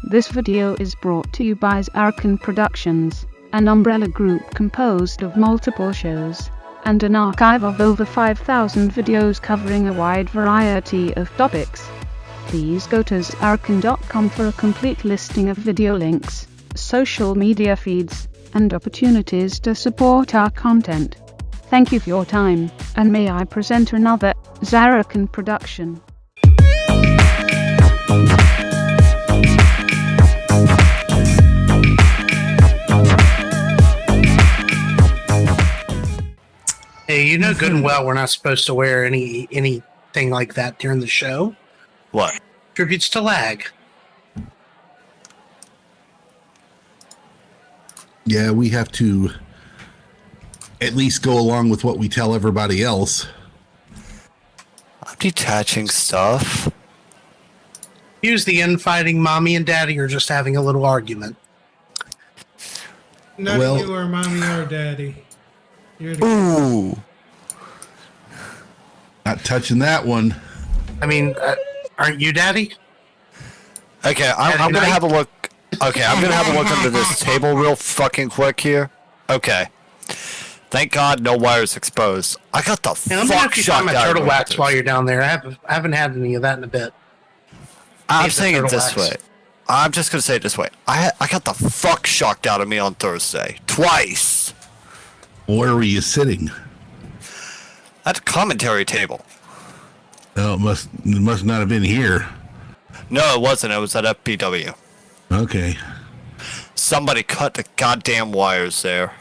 This video is brought to you by Zarrakan Productions, an umbrella group composed of multiple shows and an archive of over 5,000 videos covering a wide variety of topics. Please go to zarrakan.com for a complete listing of video links, social media feeds, and opportunities to support our content. Thank you for your time, and may I present another Zarrakan production. Hey, you know good and well we're not supposed to wear anything like that during the show. What? Tributes to lag. Yeah, we have to at least go along with what we tell everybody else. I'm detaching stuff. Use the infighting. Mommy and daddy are just having a little argument. None of you are mommy or daddy. You're the Ooh. Not touching that one. I mean, aren't you daddy? Okay, I'm gonna have a look. Okay, I'm gonna have a look under this table real fucking quick here. Okay. Thank God no wires exposed. I got the Hey, let me know fuck if you find shocked my out turtle of wax this. while you're down there. I haven't had any of that in a bit. I'm Need the saying it turtle this wax. way. I'm just gonna say it this way. I got the fuck shocked out of me on Thursday. Twice. Where were you sitting? At the commentary table. Oh, it must not have been here. No, it wasn't. It was at FPW. Okay. Somebody cut the goddamn wires there.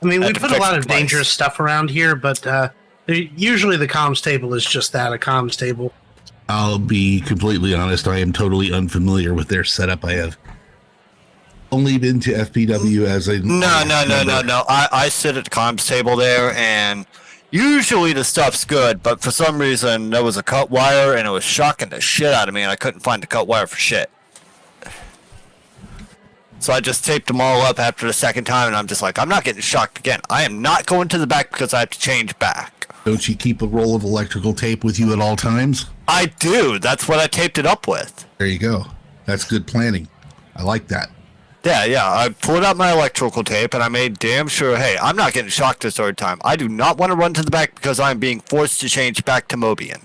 I mean, we Had to put a fix lot it of twice. dangerous stuff around here, but usually the comms table is just that, a comms table. I'll be completely honest. I am totally unfamiliar with their setup. I have only been to FPW as a No. I sit at the comms table there, and usually the stuff's good, but for some reason there was a cut wire, and it was shocking the shit out of me, and I couldn't find the cut wire for shit. So I just taped them all up after the second time, and I'm just like, I'm not getting shocked again. I am not going to the back because I have to change back. Don't you keep a roll of electrical tape with you at all times? I do. That's what I taped it up with. There you go. That's good planning. I like that. Yeah. I pulled out my electrical tape, and I made damn sure, hey, I'm not getting shocked this third time. I do not want to run to the back because I'm being forced to change back to Mobian.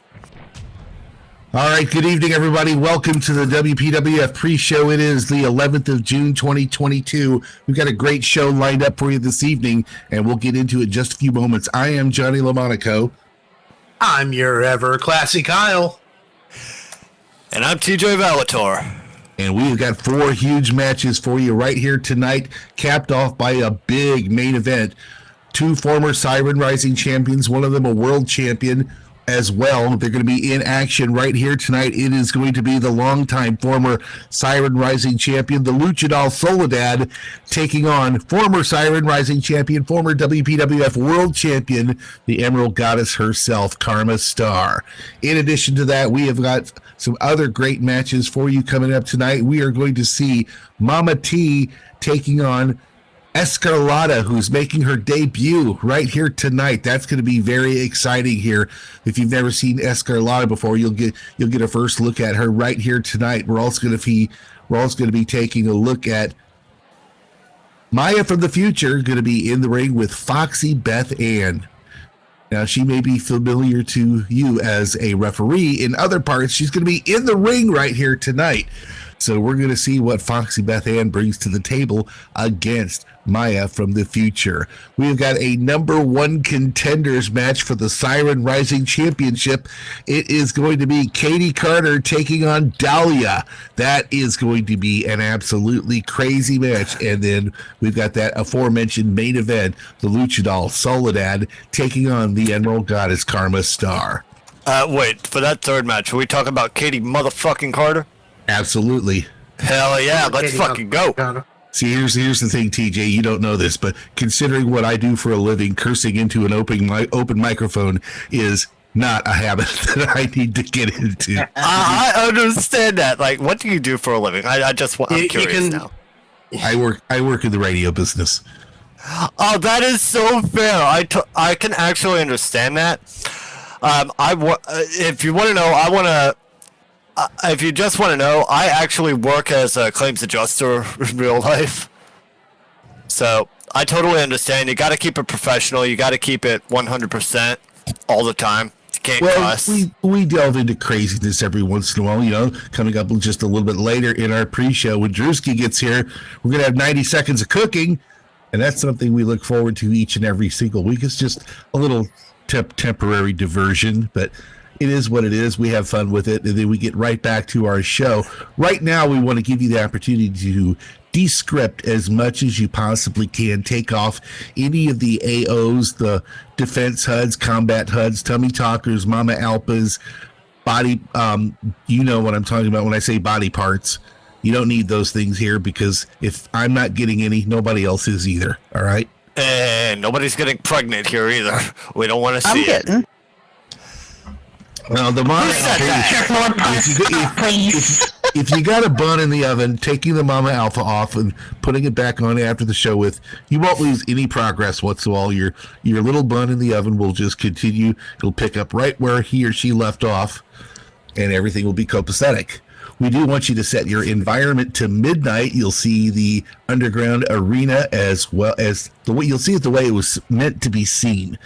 All right, good evening, everybody. Welcome to the WPWF pre-show. It is the 11th of June, 2022. We've got a great show lined up for you this evening, and we'll get into it in just a few moments. I am Johnny LaMonaco. I'm your ever classy Kyle. And I'm TJ Valator. And we've got 4 huge matches for you right here tonight, capped off by a big main event. 2 former Siren Rising champions, one of them a world champion as well. They're going to be in action right here tonight. It is going to be the longtime former Siren Rising champion, the Luchador Soledad, taking on former Siren Rising champion, former WPWF world champion, the Emerald Goddess herself, Karma Star. In addition to that, we have got some other great matches for you coming up tonight. We are going to see Mama T taking on Escarlata, who's making her debut right here tonight. That's going to be very exciting here. If you've never seen Escarlata before, you'll get a first look at her right here tonight. We're also going to be taking a look at Maya from the future, going to be in the ring with Foxy Beth Ann. Now, she may be familiar to you as a referee in other parts. She's going to be in the ring right here tonight. So we're going to see what Foxy Beth Ann brings to the table against Maya from the future. We've got a number 1 contenders match for the Siren Rising Championship. It is going to be Katie Carter taking on Dahlia. That is going to be an absolutely crazy match. And then we've got that aforementioned main event, the Luchador Soledad taking on the Emerald Goddess Karma Star. Wait, for that third match, are we talking about Katie motherfucking Carter? Absolutely. Hell yeah, let's Katie fucking go. See, here's the thing, TJ. You don't know this, but considering what I do for a living, cursing into an open microphone is not a habit that I need to get into. I understand that. Like, what do you do for a living? I'm curious now. I work in the radio business. Oh, that is so fair. I can actually understand that. If you want to know, if you just want to know, I actually work as a claims adjuster in real life. So I totally understand. You got to keep it professional. You got to keep it 100% all the time. You can't cuss. We delve into craziness every once in a while, you know, coming up just a little bit later in our pre-show. When Drewski gets here, we're going to have 90 seconds of cooking, and that's something we look forward to each and every single week. It's just a little temporary diversion, but it is what it is. We have fun with it, and then we get right back to our show. Right now, we want to give you the opportunity to descript as much as you possibly can. Take off any of the AOs, the defense HUDs, combat HUDs, tummy talkers, mama alphas, body. You know what I'm talking about when I say body parts. You don't need those things here, because if I'm not getting any, nobody else is either. All right? And nobody's getting pregnant here either. We don't want to see it. Well, the mama alpha, if you got a bun in the oven, taking the mama alpha off and putting it back on after the show you won't lose any progress whatsoever. Your little bun in the oven will just continue. It'll pick up right where he or she left off, and everything will be copacetic. We do want you to set your environment to midnight. You'll see the underground arena as well as you'll see it the way it was meant to be seen.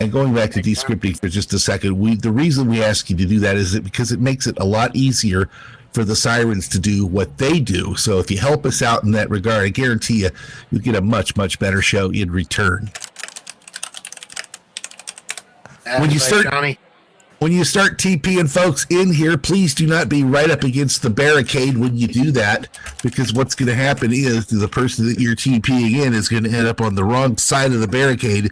And going back to descripting for just a second, the reason we ask you to do that is because it makes it a lot easier for the sirens to do what they do. So if you help us out in that regard, I guarantee you'll get a much, much better show in return. When you start TPing folks in here, please do not be right up against the barricade when you do that, because what's going to happen is the person that you're TPing in is going to end up on the wrong side of the barricade.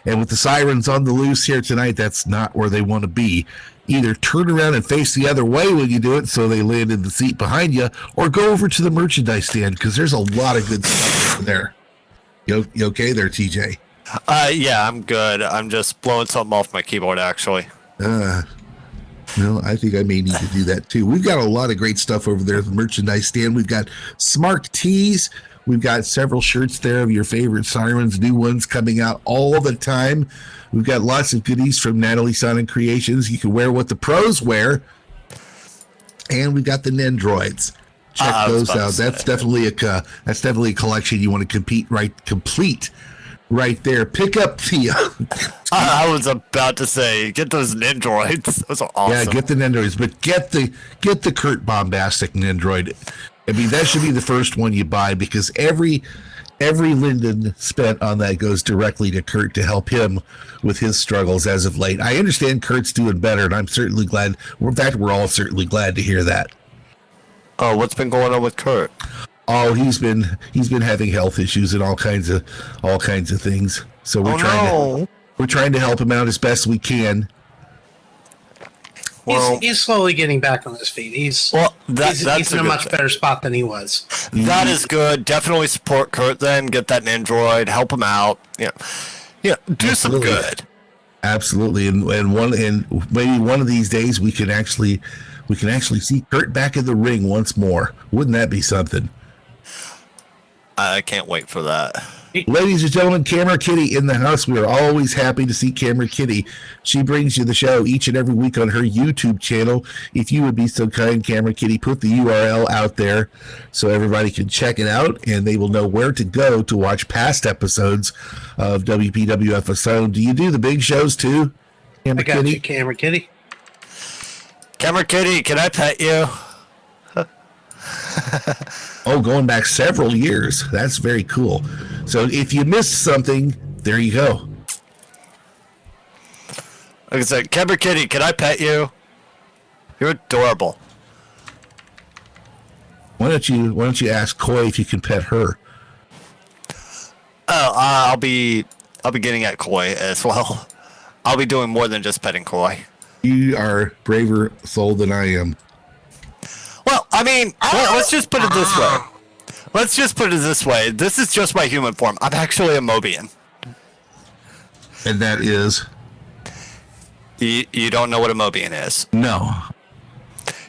And with the sirens on the loose here tonight, that's not where they want to be. Either turn around and face the other way when you do it so they land in the seat behind you, or go over to the merchandise stand, because there's a lot of good stuff over there. You okay there, TJ? Yeah, I'm good. I'm just blowing something off my keyboard, actually. Well, I think I may need to do that too. We've got a lot of great stuff over there at the merchandise stand. We've got Smart Tees. We've got several shirts there of your favorite sirens, new ones coming out all the time. We've got lots of goodies from Natalie Sonic Creations. You can wear what the pros wear. And we've got the Nendroids. Check those out. That's definitely a collection you want to complete right there. Pick up the I was about to say, get those Nendroids. Those are awesome. Yeah, get the Nendroids, but get the Kurt Bombastic Nendroid. I mean, that should be the first one you buy, because every Linden spent on that goes directly to Kurt to help him with his struggles as of late. I understand Kurt's doing better, and I'm certainly glad. In fact, we're all certainly glad to hear that. Oh, what's been going on with Kurt? Oh, he's been having health issues and all kinds of things. So we're trying to help him out as best we can. Well, he's slowly getting back on his feet. He's in a much better spot than he was. That is good. Definitely support Kurt then. Get that Nendroid. Help him out. Yeah, do Absolutely. some good. Absolutely, and maybe one of these days we can actually see Kurt back in the ring once more. Wouldn't that be something? I can't wait for that. Ladies and gentlemen, Camera Kitty in the house. We are always happy to see Camera Kitty. She brings you the show each and every week on her YouTube channel. If you would be so kind, Camera Kitty, put the URL out there so everybody can check it out, and they will know where to go to watch past episodes of WPWF Asylum. Do you do the big shows too, Camera Kitty? You, Camera Kitty. Camera Kitty, can I pet you? Oh, going back several years. That's very cool. So if you missed something, there you go. Like I said, Camera Kitty, can I pet you? You're adorable. Why don't you ask Koi if you can pet her? Oh, I'll be getting at Koi as well. I'll be doing more than just petting Koi. You are braver soul than I am. Well, I mean, let's just put it this way. This is just my human form. I'm actually a Mobian. And that is? You don't know what a Mobian is? No.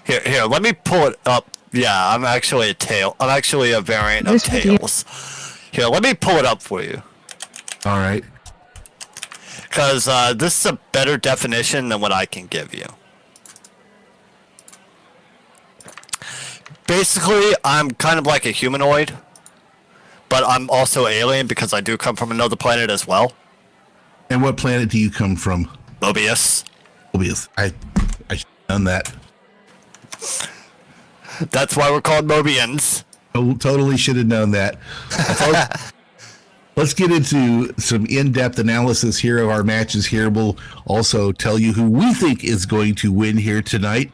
Here, let me pull it up. Yeah, I'm actually a tail. I'm actually a variant of Tails. Here, let me pull it up for you. All right. Because this is a better definition than what I can give you. Basically, I'm kind of like a humanoid, but I'm also alien because I do come from another planet as well. And what planet do you come from? Mobius. Mobius. I should have done that. That's why we're called Mobians. Totally should have known that. Let's get into some in-depth analysis here of our matches here. We'll also tell you who we think is going to win here tonight.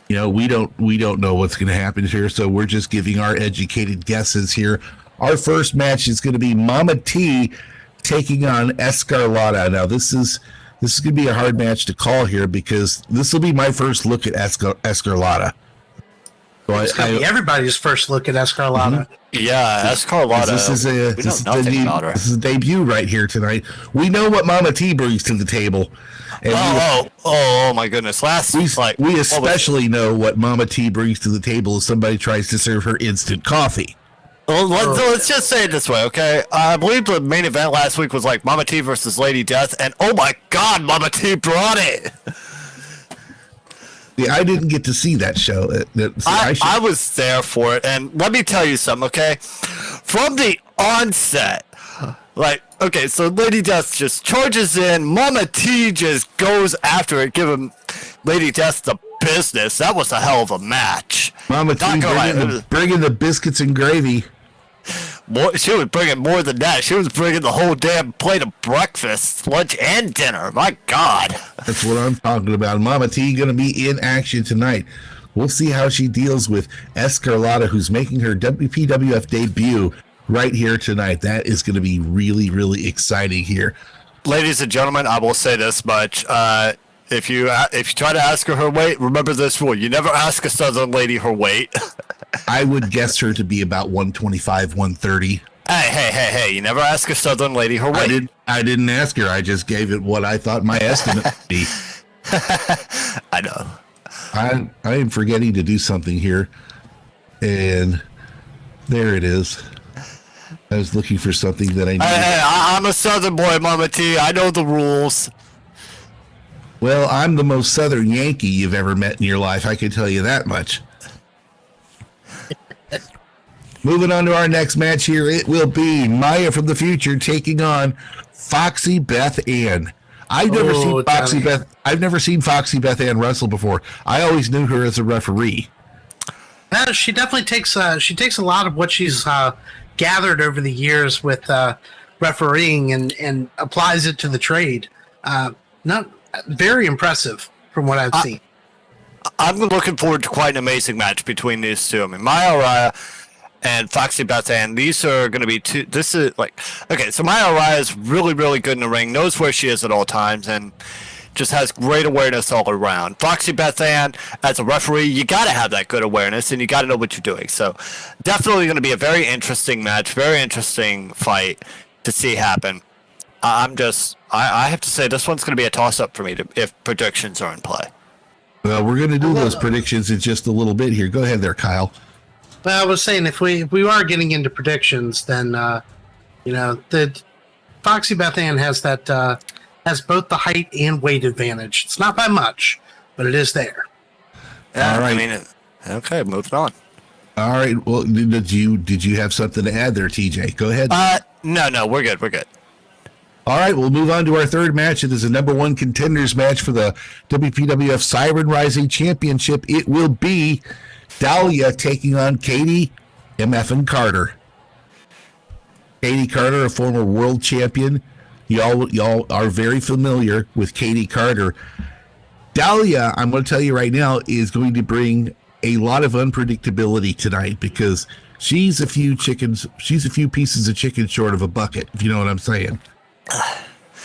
You know, we don't know what's going to happen here, so we're just giving our educated guesses here. Our first match is going to be Mama T taking on Escarlata. Now, this is going to be a hard match to call here because this will be my first look at Escarlata. So it's going to be everybody's first look at Escarlata. Mm-hmm. Yeah, Escarlata. This is a debut right here tonight. We know what Mama T brings to the table. And oh my goodness! We especially know what Mama T brings to the table if somebody tries to serve her instant coffee. Well, let's just say it this way, okay? I believe the main event last week was like Mama T versus Lady Death, and oh my God, Mama T brought it. Yeah, I didn't get to see that show. I was there for it, and let me tell you something, okay? From the onset, so Lady Death just charges in, Mama T just goes after it, giving Lady Death the business. That was a hell of a match. Mama T bringing the biscuits and gravy. She was bringing more than that. She was bringing the whole damn plate of breakfast, lunch, and dinner. My God. That's what I'm talking about. Mama T going to be in action tonight. We'll see how she deals with Escarlata, who's making her WPWF debut right here tonight. That is going to be really, really exciting here. Ladies and gentlemen, I will say this much. If you try to ask her weight, remember this rule. You never ask a Southern lady her weight. I would guess her to be about 125, 130. Hey, you never ask a Southern lady her weight. I didn't ask her. I just gave it what I thought my estimate would be. I know. I am forgetting to do something here. And there it is. I was looking for something that I needed. Hey, I'm a Southern boy, Mama T. I know the rules. Well, I'm the most Southern Yankee you've ever met in your life. I can tell you that much. Moving on to our next match here, it will be Maya from the future taking on Foxy Beth Ann. I've never seen Foxy Beth Ann wrestle before. I always knew her as a referee. She definitely takes a lot of what she's gathered over the years with refereeing and applies it to the trade. Not very impressive from what I've seen. I'm looking forward to quite an amazing match between these two. I mean, Maya Araya and Foxy Beth Ann, these are going to be two. This is so Maya Araya is really, really good in the ring, knows where she is at all times, and just has great awareness all around. Foxy Beth Ann, as a referee, you got to have that good awareness, and you got to know what you're doing. So definitely going to be a very interesting match, very interesting fight to see happen. I have to say this one's going to be a toss-up for me if predictions are in play. Well, we're going to do those predictions in just a little bit here. Go ahead there, Kyle. Well, I was saying if we are getting into predictions, then the Foxy Beth Ann has both the height and weight advantage. It's not by much, but it is there. Yeah, all right. Okay, moving on. All right. Well, did you have something to add there, TJ? Go ahead. No, we're good. All right, we'll move on to our third match. It is a number one contenders match for the WPWF Siren Rising Championship. It will be Dahlia taking on Katie MF Carter. Katie Carter, a former world champion. Y'all are very familiar with Katie Carter. Dahlia, I'm going to tell you right now, is going to bring a lot of unpredictability tonight because she's a few pieces of chicken short of a bucket, if you know what I'm saying.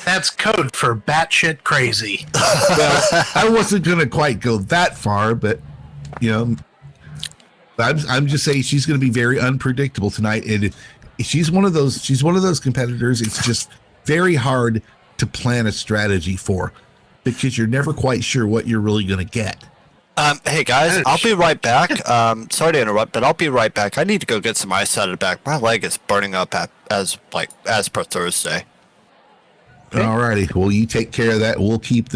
That's code for batshit crazy. Well, I wasn't going to quite go that far, but I'm just saying she's going to be very unpredictable tonight, and she's one of those competitors. It's just very hard to plan a strategy for because you're never quite sure what you're really going to get. Hey guys, I'll be right back. Sorry to interrupt, but I'll be right back. I need to go get some ice out of the back. My leg is burning up as per Thursday. Alrighty, well, you take care of that. We'll keep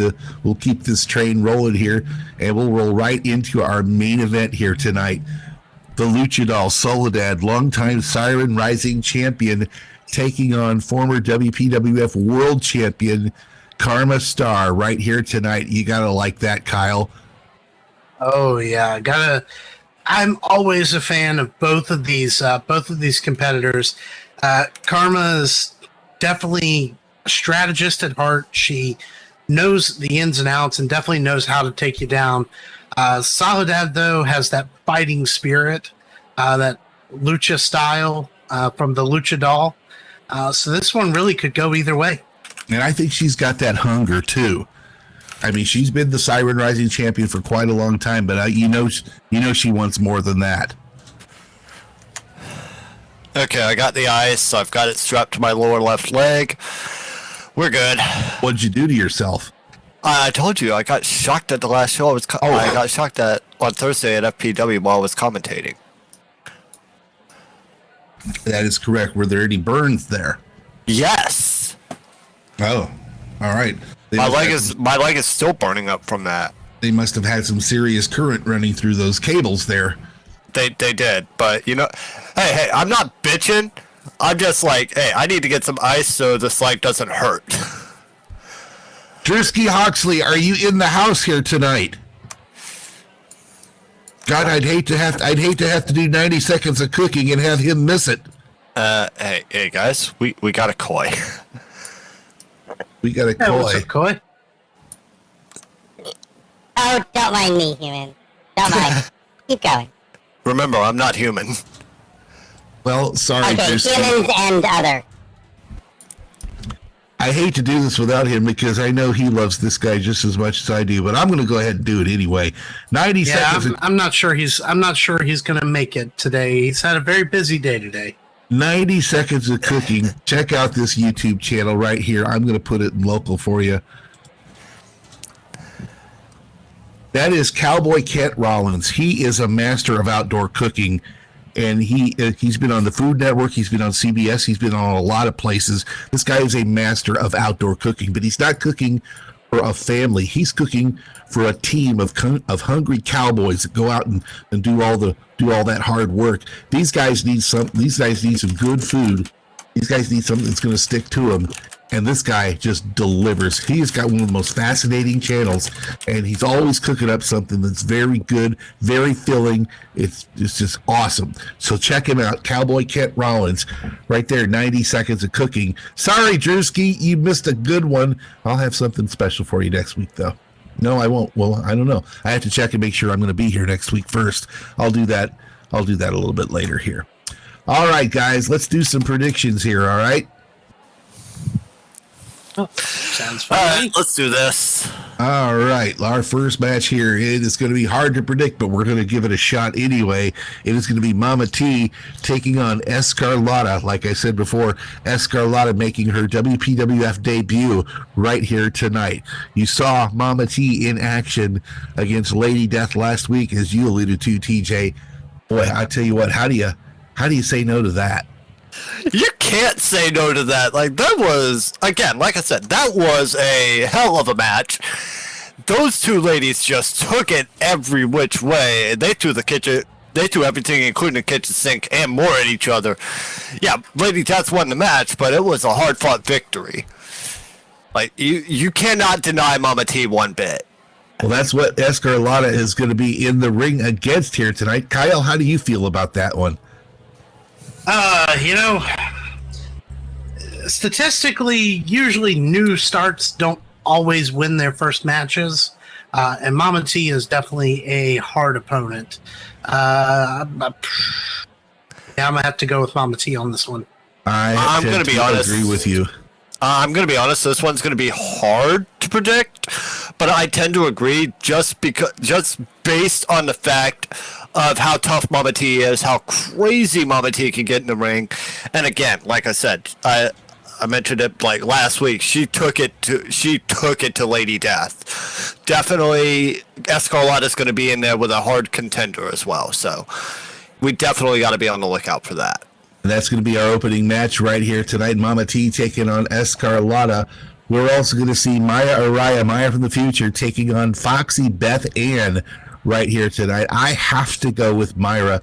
this train rolling here, and we'll roll right into our main event here tonight. the Luchador Soledad, longtime Siren Rising champion, taking on former WPWF world champion Karma Star right here tonight. You gotta like that, Kyle. Oh yeah, I'm always a fan of both of these competitors. Karma's definitely a strategist at heart. She knows the ins and outs and definitely knows how to take you down. Soledad, though, has that fighting spirit, that lucha style from the Luchador. So this one really could go either way. And I think she's got that hunger, too. I mean, she's been the Siren Rising champion for quite a long time, but you know she wants more than that. Okay, I got the ice. I've got it strapped to my lower left leg. We're good. What'd you do to yourself? I told you I got shocked at the last show. I got shocked on Thursday at FPW while I was commentating. That is correct. Were there any burns there? Yes. Oh, all right. My leg is still burning up from that. They must have had some serious current running through those cables there. They did, but hey, I'm not bitching. I'm just like, hey, I need to get some ice so this leg doesn't hurt. Drewski Hawksley, are you in the house here tonight? God, I'd hate to have to do 90 seconds of cooking and have him miss it. Hey guys, we got a koi. We got a koi. What's up, Koi? Oh, don't mind me, human. Don't mind. Keep going. Remember, I'm not human. Well, sorry, Okay, Drewski. humans and other. I hate to do this without him because I know he loves this guy just as much as I do, but I'm going to go ahead and do it anyway. 90 seconds. I'm not sure he's going to make it today. He's had a very busy day today. 90 seconds of cooking. Check out this YouTube channel right here. I'm going to put it in local for you. That is Cowboy Kent Rollins. He is a master of outdoor cooking, and he's been on the Food Network. He's been on CBS. He's been on a lot of places. This guy is a master of outdoor cooking, but he's not cooking for a family. He's cooking for a team of hungry cowboys that go out and do all that hard work. These guys need some good food. These guys need something that's going to stick to them. And this guy just delivers. He's got one of the most fascinating channels, and he's always cooking up something that's very good, very filling. It's just awesome. So check him out, Cowboy Kent Rollins, right there, 90 seconds of cooking. Sorry, Drewski, you missed a good one. I'll have something special for you next week, though. No, I won't. Well, I don't know. I have to check and make sure I'm going to be here next week first. I'll do that a little bit later here. All right, guys, let's do some predictions here, all right? Sounds fun. All right, let's do this. All right, our first match here, it is going to be hard to predict, but we're going to give it a shot anyway. It is going to be Mama T taking on Escarlata. Like I said before, Escarlata making her WPWF debut right here tonight. You saw Mama T in action against Lady Death last week, as you alluded to, TJ. Boy, I tell you what, how do you say no to that? You can't say no to that. Like, that was, again, like I said, that was a hell of a match. Those two ladies just took it every which way. They threw everything, including the kitchen sink and more at each other. Yeah, Lady Death won the match, but it was a hard-fought victory. Like, you cannot deny Mama T one bit. Well, that's what Escarlata is going to be in the ring against here tonight. Kyle, how do you feel about that one? Statistically, usually new starts don't always win their first matches, and Mama T is definitely a hard opponent. I'm gonna have to go with Mama T on this one. I'm going to be honest. Agree with you. I'm going to be honest. This one's going to be hard to predict, but I tend to agree just based on the fact of how tough Mama T is, how crazy Mama T can get in the ring, and again, like I said, I mentioned it like last week. She took it to Lady Death. Definitely, Escarlata's going to be in there with a hard contender as well. So we definitely got to be on the lookout for that. And that's going to be our opening match right here tonight. Mama T taking on Escarlata. We're also going to see Maya Araya, Maya from the future, taking on Foxy Beth Ann right here tonight. I have to go with Maya.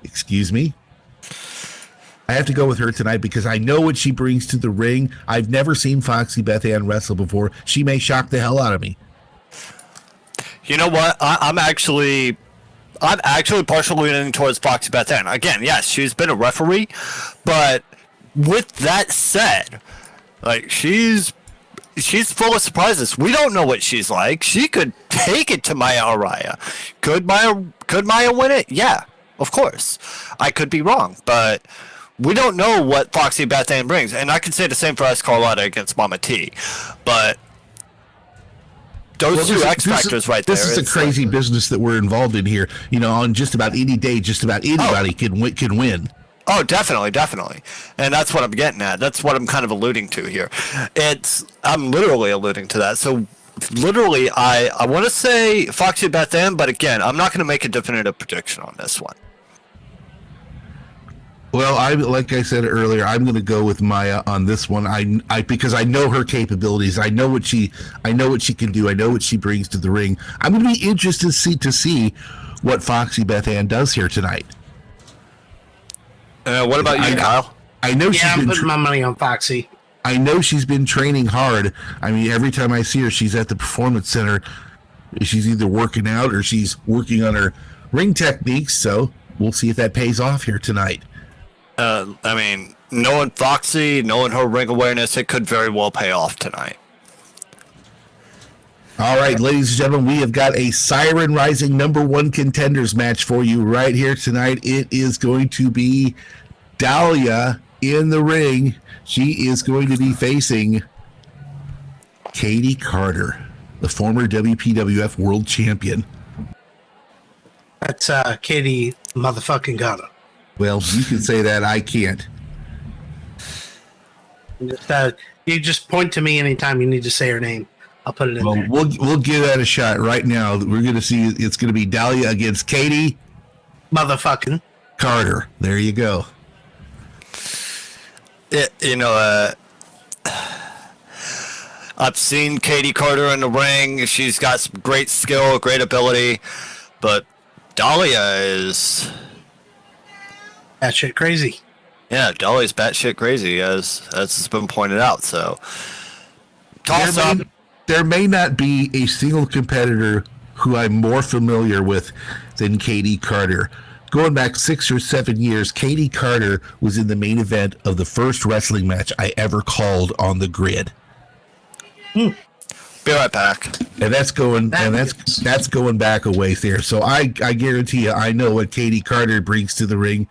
Excuse me. I have to go with her tonight because I know what she brings to the ring. I've never seen Foxy Beth Ann wrestle before. She may shock the hell out of me. You know what? I'm actually partially leaning towards Foxy Beth Ann. Again, yes, she's been a referee, but with that said, like she's full of surprises. We don't know what she's like. She could take it to Maya Araya. Could Maya win it? Yeah, of course. I could be wrong, but we don't know what Foxy Beth Ann brings. And I can say the same for Escarlata against Mama T. But those two X factors right there. This is a crazy business that we're involved in here. You know, on just about any day, just about anybody can win. Oh, definitely. And that's what I'm getting at. That's what I'm kind of alluding to here. I'm literally alluding to that. So literally, I want to say Foxy Beth Ann, but again, I'm not going to make a definitive prediction on this one. Well, like I said earlier, I'm going to go with Maya on this one. I because I know her capabilities. I know what she can do. I know what she brings to the ring. I'm going to be interested to see what Foxy Beth Ann does here tonight. What about you, Kyle? I know I'm putting my money on Foxy. I know she's been training hard. I mean, every time I see her, she's at the Performance Center. She's either working out or she's working on her ring techniques. So we'll see if that pays off here tonight. I mean, knowing Foxy, knowing her ring awareness, it could very well pay off tonight. All right, ladies and gentlemen, we have got a Siren Rising #1 contenders match for you right here tonight. It is going to be Dahlia in the ring. She is going to be facing Katie Carter, the former WPWF World Champion. That's Katie motherfucking Carter. Well, you can say that. I can't. You just point to me anytime you need to say her name. I'll put it in there. We'll give that a shot right now. We're going to see. It's going to be Dahlia against Katie motherfucking Carter. There you go. I've seen Katie Carter in the ring. She's got some great skill, great ability, but Dahlia is batshit crazy. Yeah, Dahlia's batshit crazy, as has been pointed out. So, toss up. There may not be a single competitor who I'm more familiar with than Katie Carter. Going back 6 or 7 years, Katie Carter was in the main event of the first wrestling match I ever called on the grid. Be right back. And that's going back a ways there. So I guarantee you, I know what Katie Carter brings to the ring.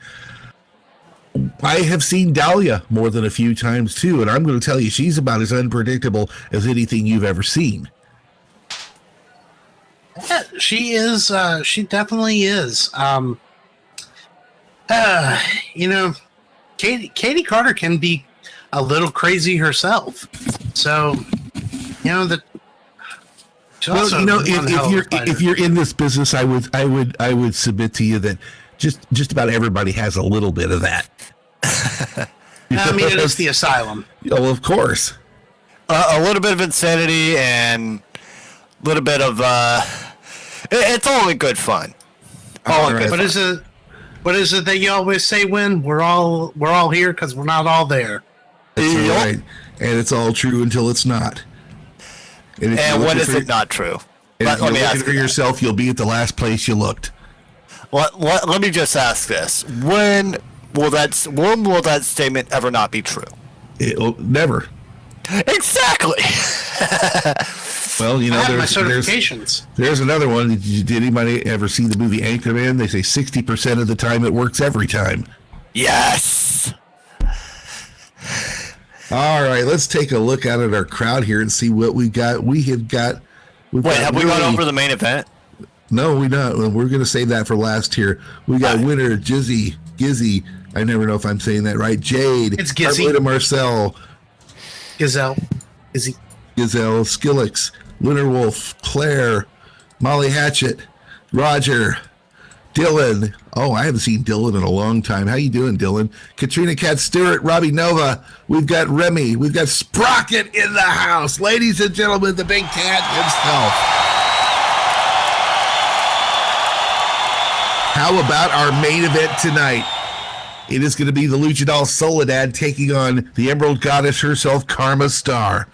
I have seen Dahlia more than a few times too, and I'm going to tell you, she's about as unpredictable as anything you've ever seen. Yeah, she is. She definitely is. Katie Carter can be a little crazy herself. So, that. Well, if you're in this business, I would submit to you that just about everybody has a little bit of that. I mean, it is the asylum. Oh, of course. A little bit of insanity and a little bit of it's all in good fun. Right. What is it that you always say when we're all here because we're not all there? That's right. And it's all true until it's not. And when is it not true? If you're looking for yourself, you'll be at the last place you looked. Let me just ask this: When will that statement ever not be true? Never. Exactly. Well, I have my certifications. There's another one. Did anybody ever see the movie Anchorman? They say 60% of the time it works every time. Yes. All right, let's take a look out at our crowd here and see what we got. Wait, have we gone over the main event? No, we're not. We're going to save that for last here. We got winner Gizzy. I never know if I'm saying that right. Jade. It's Gizzy. Carmelita Marcel. Gazelle. Gizzy. Gazelle. Skillix. Winter Wolf. Claire. Molly Hatchet. Roger. Dylan. Oh, I haven't seen Dylan in a long time. How you doing, Dylan? Katrina Cat Stewart. Robbie Nova. We've got Remy. We've got Sprocket in the house. Ladies and gentlemen, the big cat himself. how about our main event tonight? It is going to be the Luchador Soledad taking on the Emerald Goddess herself, Karma Star.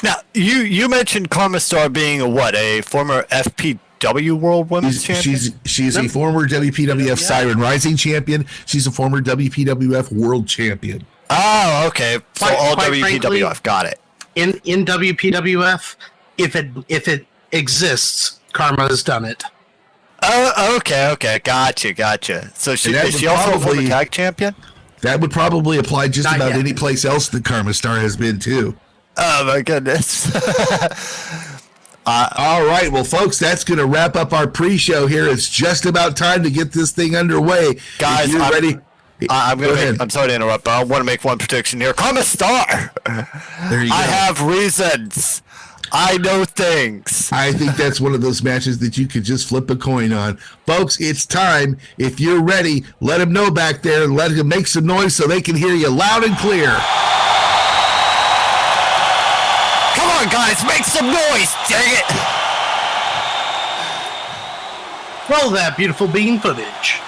Now, you mentioned Karma Star being a former FPW World Women's Champion? She's a former WPWF Siren Rising Champion. She's a former WPWF World Champion. Oh, okay. So all Quite WPWF, frankly, got it. In WPWF, if it exists, Karma has done it. Oh, okay. Gotcha. So is she also a former tag champion? That would probably apply just Not about yet. any place else that Karma Star has been too. Oh my goodness. All right, well, folks, that's going to wrap up our pre-show here. It's just about time to get this thing underway. Guys, if you're ready. I'm sorry to interrupt, but I want to make one prediction here. Karma Star. There you go. I have reasons. I know things. I think that's one of those matches that you could just flip a coin on. Folks, it's time. If you're ready, let them know back there and let them make some noise so they can hear you loud and clear. Come on, guys, make some noise, dang it. Roll that beautiful bean footage.